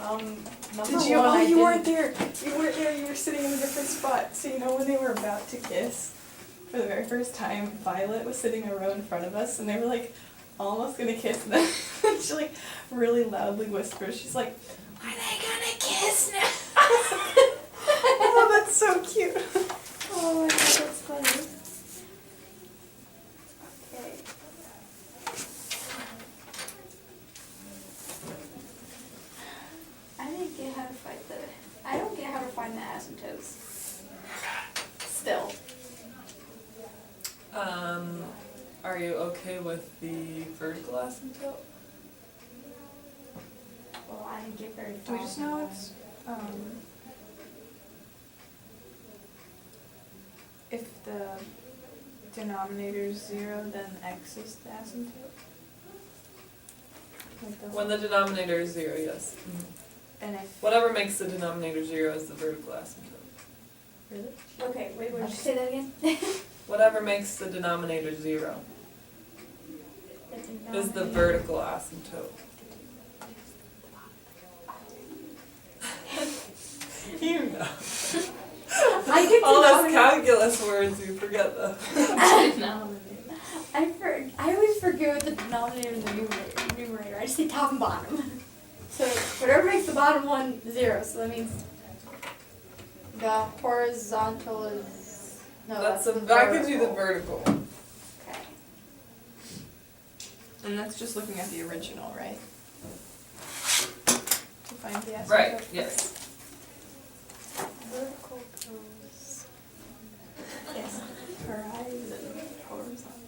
Number Did you? one, Oh, I you weren't didn't- there. You weren't there. You were sitting in a different spot. So you know when they were about to kiss, for the very first time, Violet was sitting a row in front of us, and they were like almost gonna kiss, and then she like really loudly whispers. She's like, "Are they gonna kiss now?" Oh, that's so cute. Oh my god, that's funny. Okay. I didn't get how to fight the. I don't get how to find the asymptotes. Still. Are you okay with the vertical asymptote? Well, I didn't get very Do far. we just know it's if the denominator is 0, then x is the asymptote? Like the When the denominator is 0, yes. and if Whatever makes the denominator 0 is the vertical asymptote. really? Okay, wait, wait, say that again? Whatever makes the denominator 0 is the vertical asymptote. You know. I get All those denominator. calculus words, you forget them. I always forget what the denominator and the numerator. I just say top and bottom. So whatever makes the bottom one 0. So that means the horizontal is That's the that gives you the vertical. vertical. Okay. And that's just looking at the original, right? To find the asymptote. Right, yes. Vertical goes. Yes. Horizon, horizontal.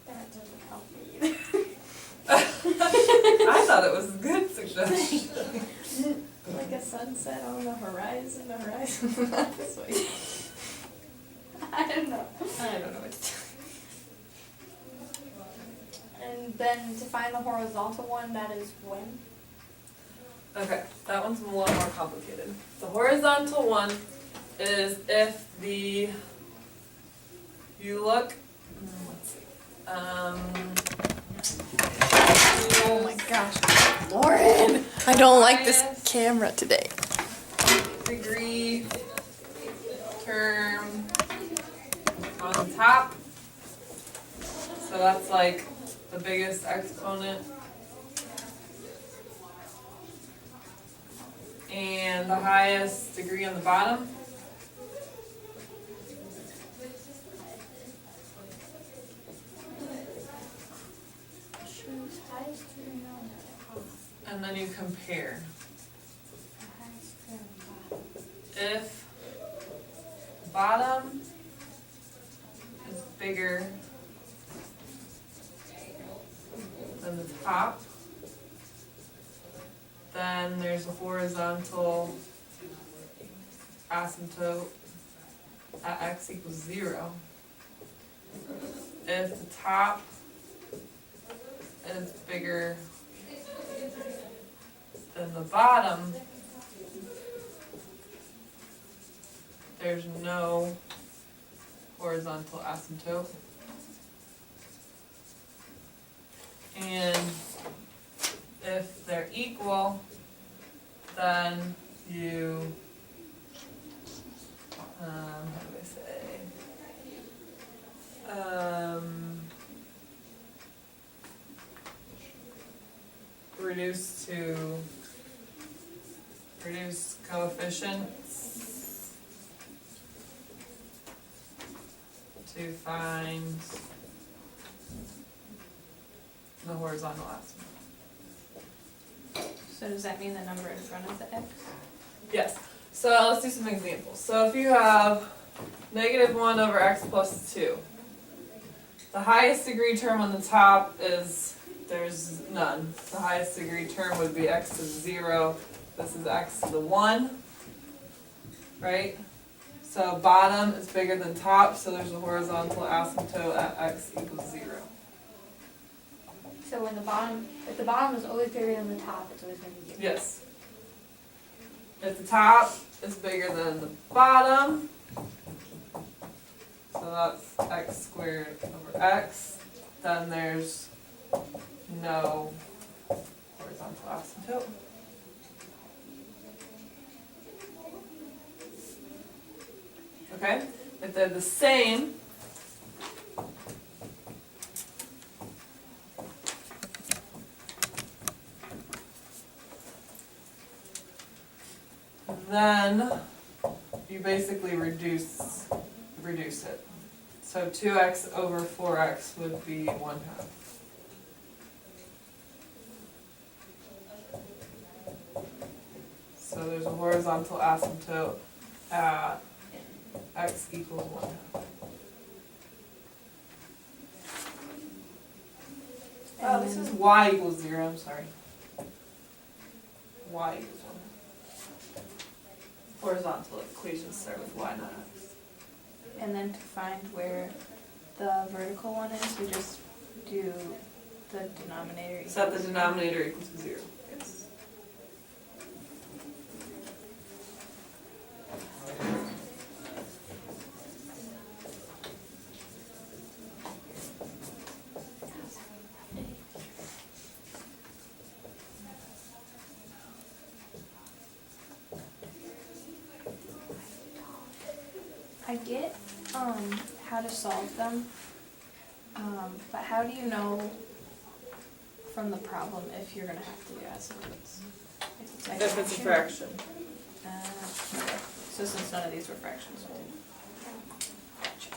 That doesn't help me either. I thought it was a good suggestion. Like a sunset on the horizon, not this way. I don't know. I don't know what to do. And then to find the horizontal one, that is when? Okay, that one's a little more complicated. The horizontal one is if you look, let's see, Oh my gosh. Lauren! I don't like this camera today. degree term on the top. So that's like the biggest exponent. And the highest degree on the bottom. Choose highest degree on the top. And then you compare. The highest degree on the bottom. If bottom is bigger than the top, then there's a horizontal asymptote at x equals 0. If the top is bigger than the bottom, there's no horizontal asymptote. And if they're equal, then you, how do I say? Reduce coefficients to find the horizontal asymptote. So does that mean the number in front of the x? Yes, so let's do some examples. So if you have -1 over x plus 2, the highest degree term on the top is, there's none. The highest degree term would be x to the 0, this is x to the 1, right? So bottom is bigger than top, so there's a horizontal asymptote at x equals 0. So when if the bottom is always bigger than the top, it's always going to be 0. Yes. If the top is bigger than the bottom, so that's x squared over x, then there's no horizontal asymptote. Okay, if they're the same, then you basically reduce it. So 2x over 4x would be 1/2. So there's a horizontal asymptote at x equals 1/2. Oh, this is y equals 0, I'm sorry. Y equals 1/2. Horizontal equations start with y, not x. And then to find where the vertical one is, we just do the denominator. Set the equals- denominator equals 0. Yes. I get how to solve them, but how do you know from the problem if you're gonna have to do asymptotes? If it's a fraction. Okay. So since none of these were fractions, we'll do. Gotcha.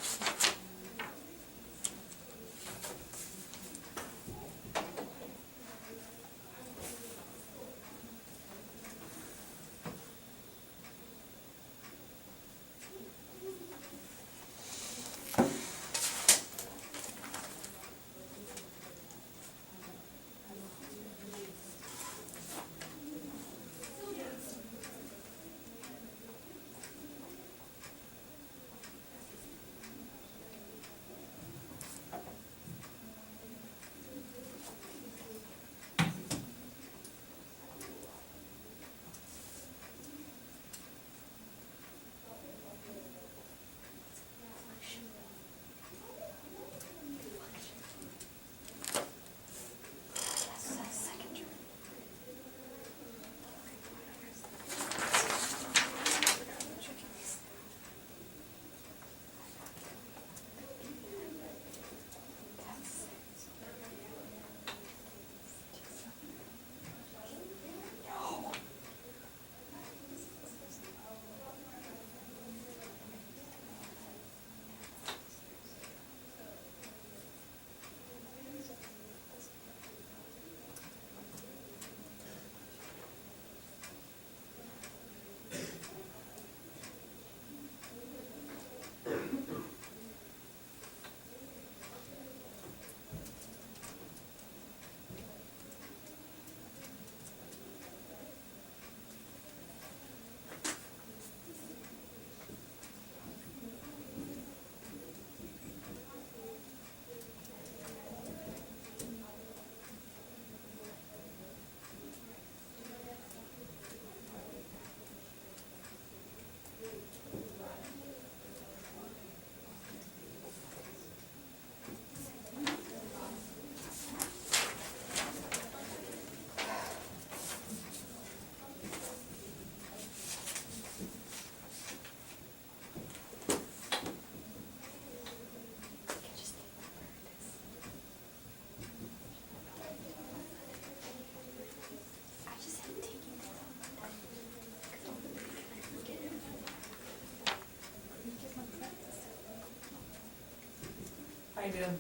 How you doing?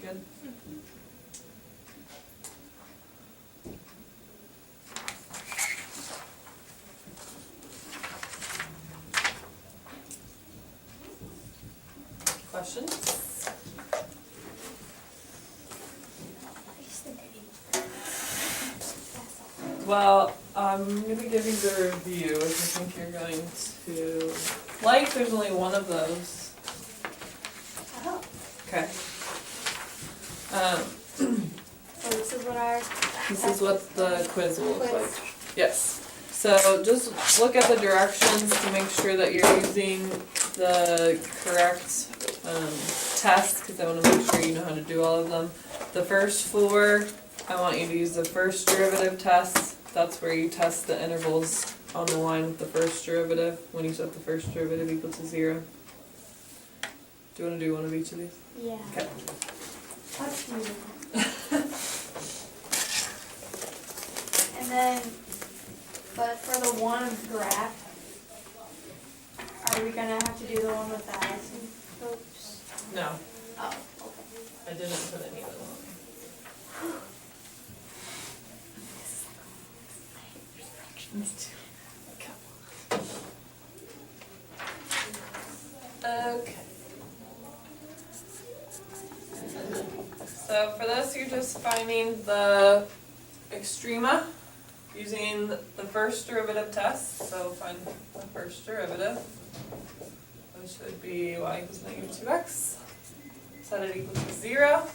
Good? Questions? Well, I'm gonna give you the review if you think you're going to like. There's only one of those. Oh, Okay. so this is what our This is what the quiz will look quiz. like. Yes. So just look at the directions to make sure that you're using the correct test, because I want to make sure you know how to do all of them. The first four I want you to use the first derivative test. That's where you test the intervals on the line with the first derivative when you set the first derivative equal to 0. Do you want to do one of each of these? Yeah. Okay. Up to you. And then, but for the one graph, are we gonna have to do the one with the asymptotes? No, Oh, okay. I didn't put any of them on. Okay. So for this, you're just finding the extrema using the first derivative test. So find the first derivative, which would be y equals negative 2x. Set it equal to 0.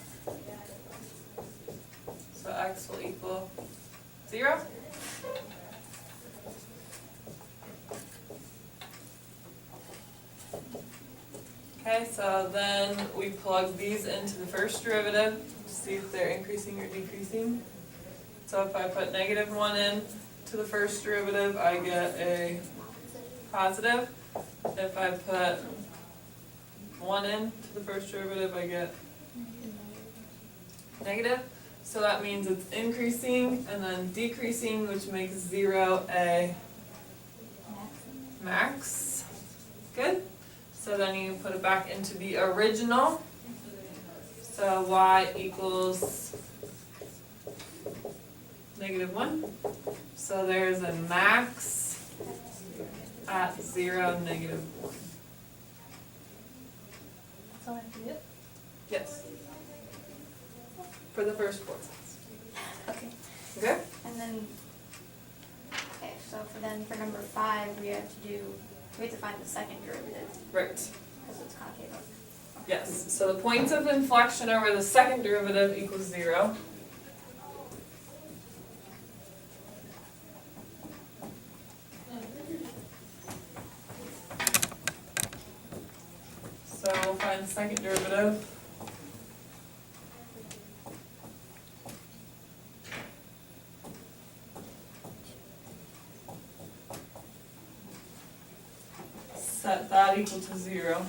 So x will equal 0. Okay, so then we plug these into the first derivative, see if they're increasing or decreasing. So if I put negative 1 in to the first derivative, I get a positive. If I put 1 in to the first derivative, I get negative. So that means it's increasing and then decreasing, which makes 0 a max. Good? So then you put it back into the original. So y equals negative 1. So there's a max at 0, negative 1. That's all I have to do? Yes. For the first four sets. Okay. Okay? And then, okay, so for number 5, we have to find the second derivative Right. because it's concave. Yes. So the points of inflection over the second derivative equals 0. So we'll find the second derivative. Set that equal to 0.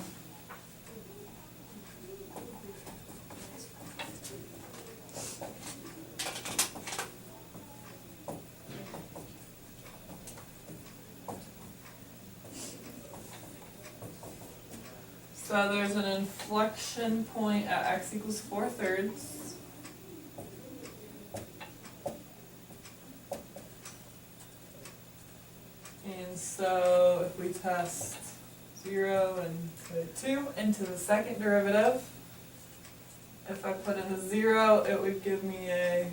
So there's an inflection point at x equals 4/3. And so if we test 0 and 2 into the second derivative, if I put in a 0, it would give me a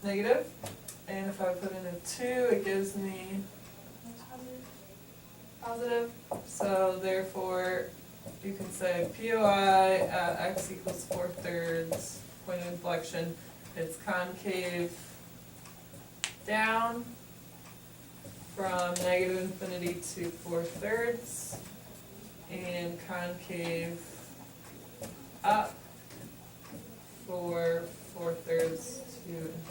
negative. And if I put in a 2, it gives me positive. So therefore, you can say POI at x equals 4/3, point of inflection, it's concave down from negative infinity to 4/3, and concave up for 4/3 to infinity.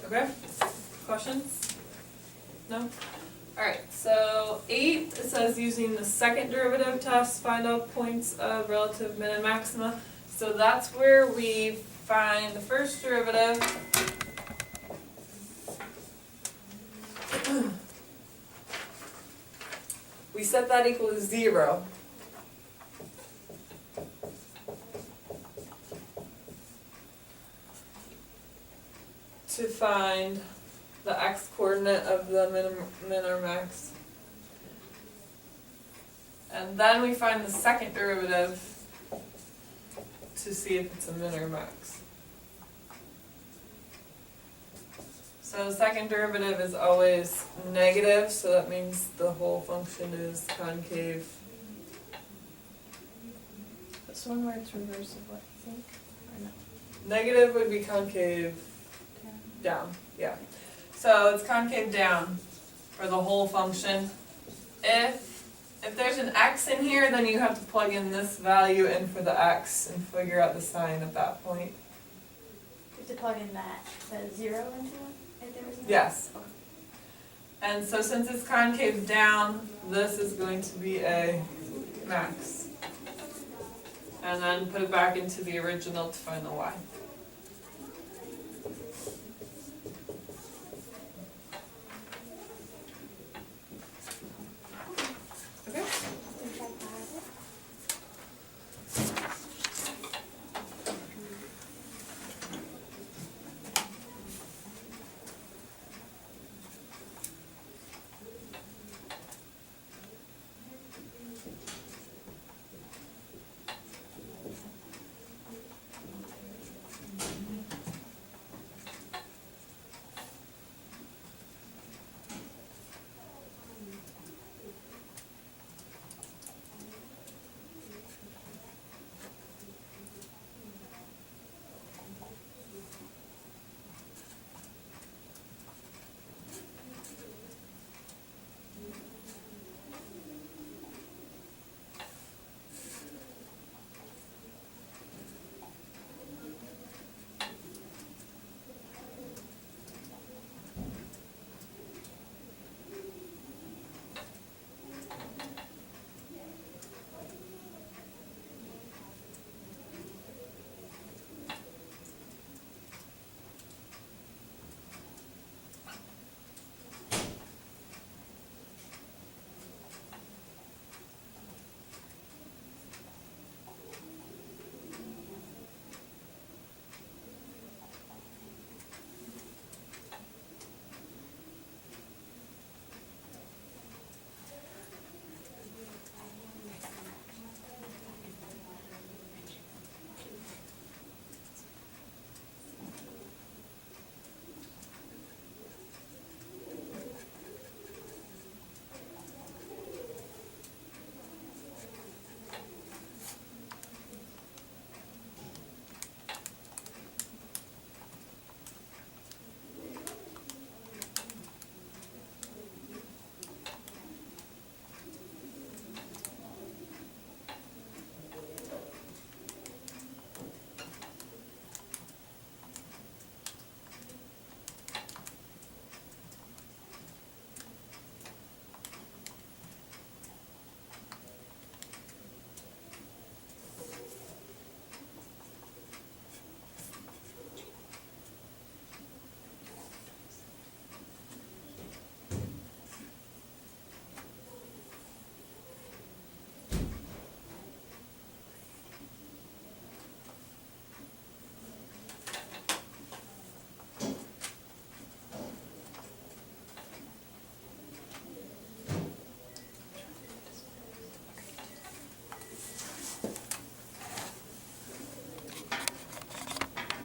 Okay, questions? No? Alright, so 8, it says using the second derivative test, find out points of relative min and maxima. So that's where we find the first derivative. We set that equal to 0. To find the x coordinate of the min or max. And then we find the second derivative to see if it's a min or max. So So the second derivative is always negative, so that means the whole function is concave. This one where it's reverse of what you think, or no? Negative would be concave down, yeah. So it's concave down for the whole function. If there's an x in here, then you have to plug in this value in for the x and figure out the sign at that point. You have to plug in the 0 into it, if there was no. Yes. Okay. And so since it's concave down, this is going to be a max. And then put it back into the original to find the y.